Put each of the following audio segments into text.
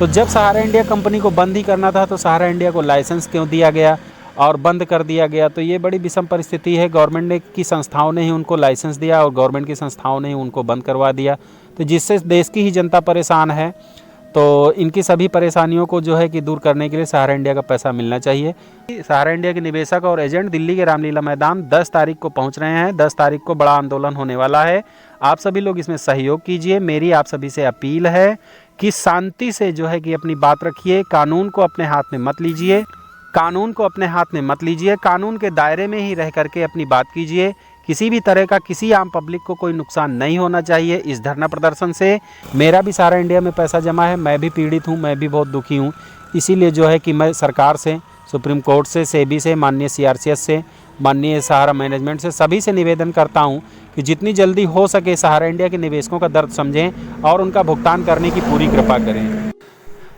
तो जब सहारा India company को बंद ही करना था तो सहारा इंडिया को लाइसेंस क्यों दिया गया और बंद कर दिया गया? तो ये बड़ी विषम परिस्थिति है। गवर्नमेंट ने की संस्थाओं ने ही उनको लाइसेंस दिया और गवर्नमेंट की संस्थाओं ने ही उनको बंद करवा दिया, तो जिससे देश की ही जनता परेशान है। तो इनकी सभी परेशानियों को जो है कि दूर करने के लिए सहारा इंडिया का पैसा मिलना चाहिए। सहारा इंडिया के निवेशक और एजेंट दिल्ली के रामलीला मैदान 10 तारीख को पहुंच रहे हैं। 10 तारीख को बड़ा आंदोलन होने वाला है। आप सभी लोग इसमें सहयोग कीजिए। मेरी आप सभी से अपील है कि शांति से जो है कि अपनी बात रखिए। कानून को अपने हाथ में मत लीजिए। कानून के दायरे में ही रह करके अपनी बात कीजिए। किसी भी तरह का किसी आम पब्लिक को कोई नुकसान नहीं होना चाहिए इस धरना प्रदर्शन से। मेरा भी सहारा इंडिया में पैसा जमा है, मैं भी पीड़ित हूँ, मैं भी बहुत दुखी हूँ। इसीलिए जो है कि मैं सरकार से, सुप्रीम कोर्ट से, सेबी से, माननीय CRCS से, माननीय सहारा मैनेजमेंट से, सभी से निवेदन करता हूँ कि जितनी जल्दी हो सके सहारा इंडिया के निवेशकों का दर्द समझें और उनका भुगतान करने की पूरी कृपा करें।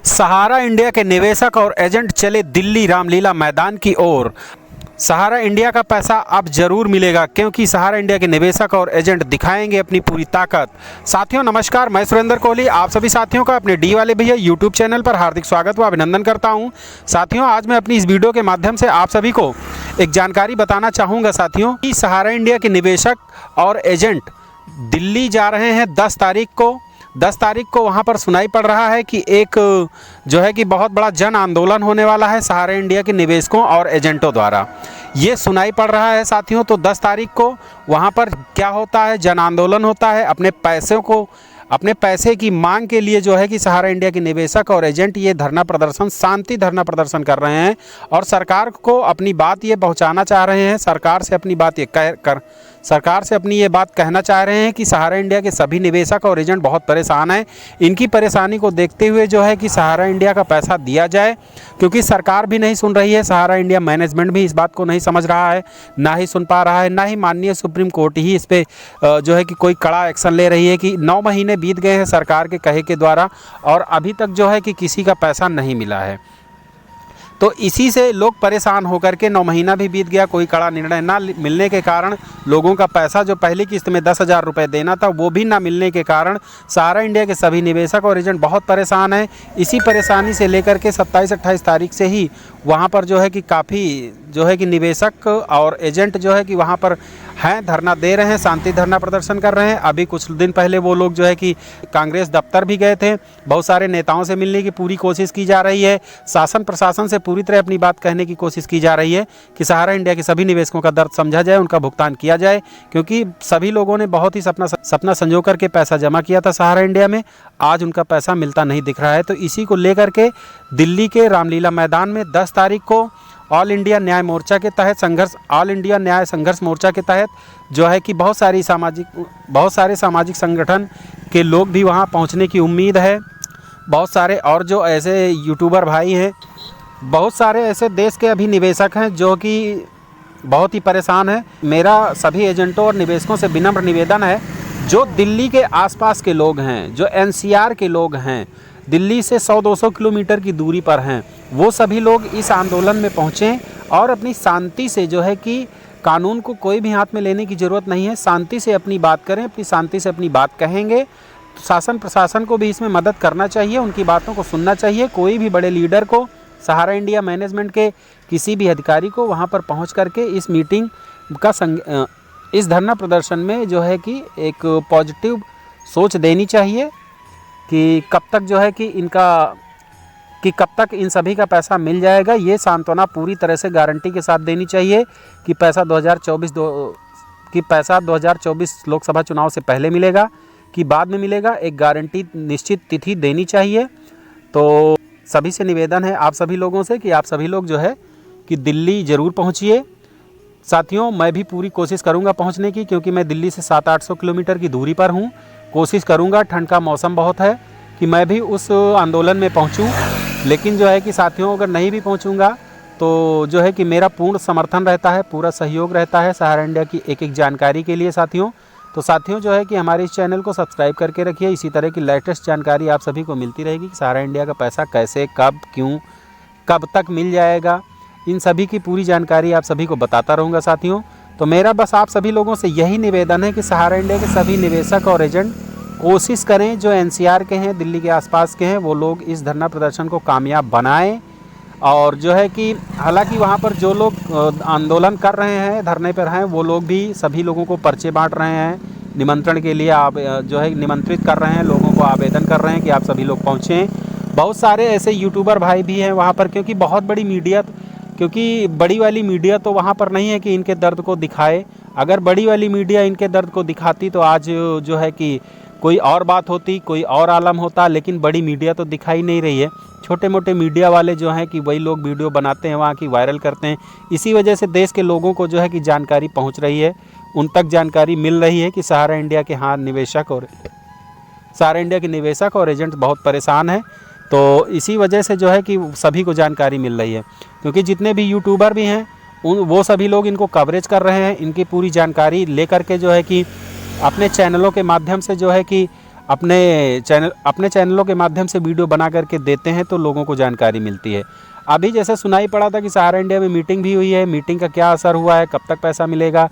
सहारा इंडिया के निवेशक और एजेंट चले दिल्ली रामलीला मैदान की ओर। सहारा इंडिया का पैसा अब जरूर मिलेगा, क्योंकि सहारा इंडिया के निवेशक और एजेंट दिखाएंगे अपनी पूरी ताकत। साथियों नमस्कार, मैं सुरेंद्र कोहली आप सभी साथियों का अपने डी वाले भैया यूट्यूब चैनल पर हार्दिक स्वागत व अभिनंदन करता हूं। साथियों आज मैं अपनी इस वीडियो के माध्यम से आप सभी को एक जानकारी बताना चाहूँगा साथियों कि सहारा इंडिया के निवेशक और एजेंट दिल्ली जा रहे हैं 10 तारीख को। 10 तारीख को वहाँ पर सुनाई पड़ रहा है कि एक जो है कि बहुत बड़ा जन आंदोलन होने वाला है सहारा इंडिया के निवेशकों और एजेंटों द्वारा, ये सुनाई पड़ रहा है साथियों। तो 10 तारीख को वहाँ पर क्या होता है, जन आंदोलन होता है। अपने पैसे की मांग के लिए जो है कि सहारा इंडिया के निवेशक और एजेंट ये धरना प्रदर्शन, शांति धरना प्रदर्शन कर रहे हैं और सरकार को अपनी बात ये पहुंचाना चाह रहे हैं। सरकार से अपनी ये बात कहना चाह रहे हैं कि सहारा इंडिया के सभी निवेशक और एजेंट बहुत परेशान हैं। इनकी परेशानी को देखते हुए जो है कि सहारा इंडिया का पैसा दिया जाए, क्योंकि सरकार भी नहीं सुन रही है, सहारा इंडिया मैनेजमेंट भी इस बात को नहीं समझ रहा है, ना ही सुन पा रहा है, ना ही माननीय सुप्रीम कोर्ट ही इस पर जो है कि कोई कड़ा एक्शन ले रही है। कि 9 महीने बीत गए हैं सरकार के कहे के द्वारा और अभी तक जो है कि किसी का पैसा नहीं मिला है। तो इसी से लोग परेशान होकर के 9 महीना भी बीत गया, कोई कड़ा निर्णय ना मिलने के कारण लोगों का पैसा जो पहली किस्त में 10,000 रुपये देना था वो भी ना मिलने के कारण सहारा इंडिया के सभी निवेशक और एजेंट बहुत परेशान हैं। इसी परेशानी से लेकर के 27-28 तारीख से ही वहाँ पर जो है कि काफ़ी जो है कि निवेशक और एजेंट जो है कि वहाँ पर हैं, धरना दे रहे हैं, शांति धरना प्रदर्शन कर रहे हैं। अभी कुछ दिन पहले वो लोग जो है कि कांग्रेस दफ्तर भी गए थे। बहुत सारे नेताओं से मिलने की पूरी कोशिश की जा रही है। शासन प्रशासन से पूरी तरह अपनी बात कहने की कोशिश की जा रही है कि सहारा इंडिया के सभी निवेशकों का दर्द समझा जाए, उनका भुगतान किया जाए, क्योंकि सभी लोगों ने बहुत ही सपना संजो करके पैसा जमा किया था सहारा इंडिया में। आज उनका पैसा मिलता नहीं दिख रहा है। तो इसी को लेकर के दिल्ली के रामलीला मैदान में 10 तारीख को ऑल इंडिया न्याय संघर्ष मोर्चा के तहत जो है कि बहुत सारे सामाजिक संगठन के लोग भी वहां पहुंचने की उम्मीद है। बहुत सारे और जो ऐसे यूट्यूबर भाई हैं, बहुत सारे ऐसे देश के अभी निवेशक हैं जो कि बहुत ही परेशान हैं। मेरा सभी एजेंटों और निवेशकों से विनम्र निवेदन है, जो दिल्ली के आसपास के लोग हैं, जो NCR के लोग हैं, दिल्ली से 100-200 किलोमीटर की दूरी पर हैं, वो सभी लोग इस आंदोलन में पहुँचें और अपनी शांति से जो है कि कानून को कोई भी हाथ में लेने की ज़रूरत नहीं है, शांति से अपनी बात करें, अपनी शांति से अपनी बात कहेंगे। तो शासन प्रशासन को भी इसमें मदद करना चाहिए, उनकी बातों को सुनना चाहिए। कोई भी बड़े लीडर को, सहारा इंडिया मैनेजमेंट के किसी भी अधिकारी को वहाँ पर पहुँच करके इस मीटिंग का इस धरना प्रदर्शन में जो है कि एक पॉजिटिव सोच देनी चाहिए कि कब तक जो है कि कब तक इन सभी का पैसा मिल जाएगा। ये सांत्वना पूरी तरह से गारंटी के साथ देनी चाहिए कि पैसा 2024 लोकसभा चुनाव से पहले मिलेगा कि बाद में मिलेगा, एक गारंटी निश्चित तिथि देनी चाहिए। तो सभी से निवेदन है आप सभी लोगों से कि आप सभी लोग जो है कि दिल्ली ज़रूर पहुँचिए। साथियों मैं भी पूरी कोशिश करूँगा पहुँचने की, क्योंकि मैं दिल्ली से 700-800 किलोमीटर की दूरी पर हूँ। कोशिश करूँगा, ठंड का मौसम बहुत है, कि मैं भी उस आंदोलन में पहुँचूँ। लेकिन जो है कि साथियों अगर नहीं भी पहुँचूँगा तो जो है कि मेरा पूर्ण समर्थन रहता है, पूरा सहयोग रहता है सहारा इंडिया की एक एक जानकारी के लिए साथियों। तो साथियों जो है कि हमारे इस चैनल को सब्सक्राइब करके रखिए। इसी तरह की लेटेस्ट जानकारी आप सभी को मिलती रहेगी कि सहारा इंडिया का पैसा कैसे, कब, क्यों, कब तक मिल जाएगा, इन सभी की पूरी जानकारी आप सभी को बताता रहूँगा साथियों। तो मेरा बस आप सभी लोगों से यही निवेदन है कि सहारा इंडिया के सभी निवेशक और एजेंट कोशिश करें जो एनसीआर के हैं, दिल्ली के आसपास के हैं, वो लोग इस धरना प्रदर्शन को कामयाब बनाएं। और जो है कि हालांकि वहाँ पर जो लोग आंदोलन कर रहे हैं, धरने पर हैं, वो लोग भी सभी लोगों को पर्चे बांट रहे हैं, निमंत्रण के लिए आप जो है निमंत्रित कर रहे हैं, लोगों को आवेदन कर रहे हैं कि आप सभी लोग पहुँचें। बहुत सारे ऐसे यूट्यूबर भाई भी हैं वहाँ पर, क्योंकि बहुत बड़ी मीडिया, क्योंकि बड़ी वाली मीडिया तो वहाँ पर नहीं है कि इनके दर्द को दिखाए। अगर बड़ी वाली मीडिया इनके दर्द को दिखाती तो आज जो है कि कोई और बात होती, कोई और आलम होता, लेकिन बड़ी मीडिया तो दिखाई नहीं रही है। छोटे मोटे मीडिया वाले जो हैं कि वही लोग वीडियो बनाते हैं, वहाँ की वायरल करते हैं। इसी वजह से देश के लोगों को जो है कि जानकारी पहुँच रही है, उन तक जानकारी मिल रही है कि सहारा इंडिया के निवेशक और एजेंट बहुत परेशान हैं। तो इसी वजह से जो है कि सभी को जानकारी मिल रही है, क्योंकि जितने भी यूट्यूबर भी हैं वो सभी लोग इनको कवरेज कर रहे हैं, इनकी पूरी जानकारी लेकर के जो है कि अपने चैनलों के माध्यम से जो है कि अपने चैनलों के माध्यम से वीडियो बना करके देते हैं, तो लोगों को जानकारी मिलती है। अभी जैसे सुनाई पड़ा था कि सहारा इंडिया में मीटिंग भी हुई है, मीटिंग का क्या असर हुआ है, कब तक पैसा मिलेगा।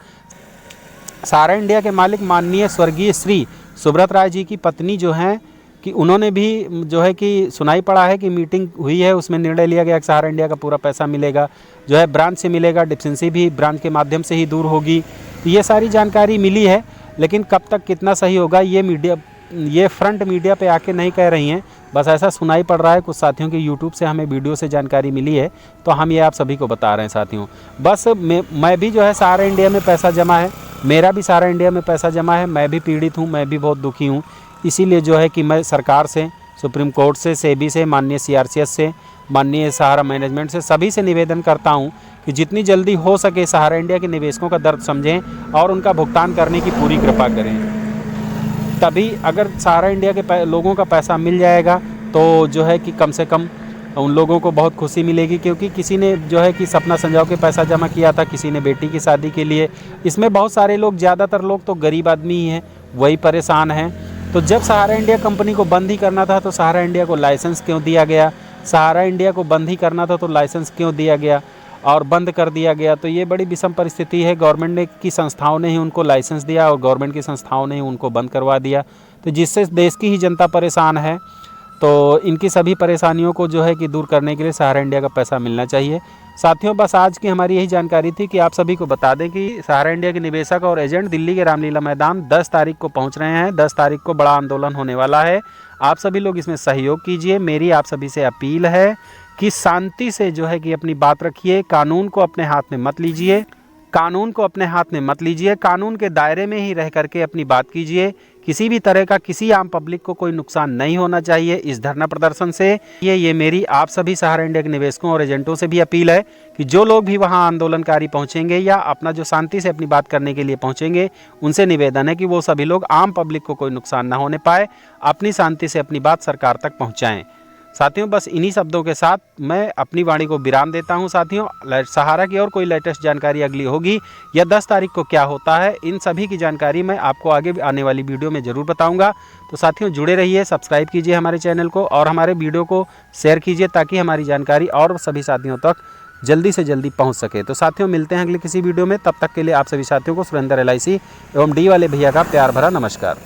सहारा इंडिया के मालिक माननीय स्वर्गीय श्री सुब्रत राय जी की पत्नी जो हैं कि उन्होंने भी जो है कि सुनाई पड़ा है कि मीटिंग हुई है, उसमें निर्णय लिया गया कि सहारा इंडिया का पूरा पैसा मिलेगा, जो है ब्रांच से मिलेगा, डिफिशिएंसी भी ब्रांच के माध्यम से ही दूर होगी। तो ये सारी जानकारी मिली है, लेकिन कब तक कितना सही होगा ये फ्रंट मीडिया पे आके नहीं कह रही हैं, बस ऐसा सुनाई पड़ रहा है। कुछ साथियों के यूट्यूब से हमें वीडियो से जानकारी मिली है, तो हम ये आप सभी को बता रहे हैं साथियों। बस मैं भी जो है सहारा इंडिया में पैसा जमा है, मेरा भी सहारा इंडिया में पैसा जमा है, मैं भी पीड़ित हूँ, मैं भी बहुत दुखी हूँ। इसीलिए जो है कि मैं सरकार से, सुप्रीम कोर्ट से, सेबी से, माननीय CRCS से, माननीय सहारा मैनेजमेंट से, सभी से निवेदन करता हूं कि जितनी जल्दी हो सके सहारा इंडिया के निवेशकों का दर्द समझें और उनका भुगतान करने की पूरी कृपा करें। तभी अगर सहारा इंडिया के लोगों का पैसा मिल जाएगा तो जो है कि कम से कम उन लोगों को बहुत खुशी मिलेगी, क्योंकि किसी ने जो है कि सपना संजो के पैसा जमा किया था, किसी ने बेटी की शादी के लिए। इसमें बहुत सारे लोग, ज़्यादातर लोग तो गरीब आदमी ही हैं, वही परेशान हैं। तो जब सहारा इंडिया कंपनी को बंद ही करना था तो सहारा इंडिया को लाइसेंस क्यों दिया गया, सहारा इंडिया को बंद ही करना था तो लाइसेंस क्यों दिया गया और बंद कर दिया गया। तो ये बड़ी विषम परिस्थिति है। गवर्नमेंट की संस्थाओं ने ही उनको लाइसेंस दिया और गवर्नमेंट की संस्थाओं ने ही उनको बंद करवा दिया, तो जिससे देश की ही जनता परेशान है। तो इनकी सभी परेशानियों को जो है कि दूर करने के लिए सहारा इंडिया का पैसा मिलना चाहिए। साथियों, बस आज की हमारी यही जानकारी थी कि आप सभी को बता दें कि सहारा इंडिया के निवेशक और एजेंट दिल्ली के रामलीला मैदान 10 तारीख को पहुंच रहे हैं। 10 तारीख को बड़ा आंदोलन होने वाला है। आप सभी लोग इसमें सहयोग कीजिए। मेरी आप सभी से अपील है कि शांति से जो है कि अपनी बात रखिए, कानून को अपने हाथ में मत लीजिए, कानून के दायरे में ही रह करके अपनी बात कीजिए। किसी भी तरह का किसी आम पब्लिक को कोई नुकसान नहीं होना चाहिए इस धरना प्रदर्शन से। ये मेरी आप सभी सहारा इंडिया के निवेशकों और एजेंटों से भी अपील है कि जो लोग भी वहां आंदोलनकारी पहुंचेंगे या अपना जो शांति से अपनी बात करने के लिए पहुंचेंगे, उनसे निवेदन है कि वो सभी लोग आम पब्लिक को कोई नुकसान ना होने पाए, अपनी शांति से अपनी बात सरकार तक पहुँचाएँ। साथियों, बस इन्हीं शब्दों के साथ मैं अपनी वाणी को विराम देता हूं। साथियों, सहारा की और कोई लेटेस्ट जानकारी अगली होगी या 10 तारीख को क्या होता है, इन सभी की जानकारी मैं आपको आगे आने वाली वीडियो में ज़रूर बताऊंगा। तो साथियों, जुड़े रहिए, सब्सक्राइब कीजिए हमारे चैनल को और हमारे वीडियो को शेयर कीजिए, ताकि हमारी जानकारी और सभी साथियों तक जल्दी से जल्दी पहुँच सके। तो साथियों, मिलते हैं अगले किसी वीडियो में। तब तक के लिए आप सभी साथियों को सुरेंद्र LIC एवं डी वाले भैया का प्यार भरा नमस्कार।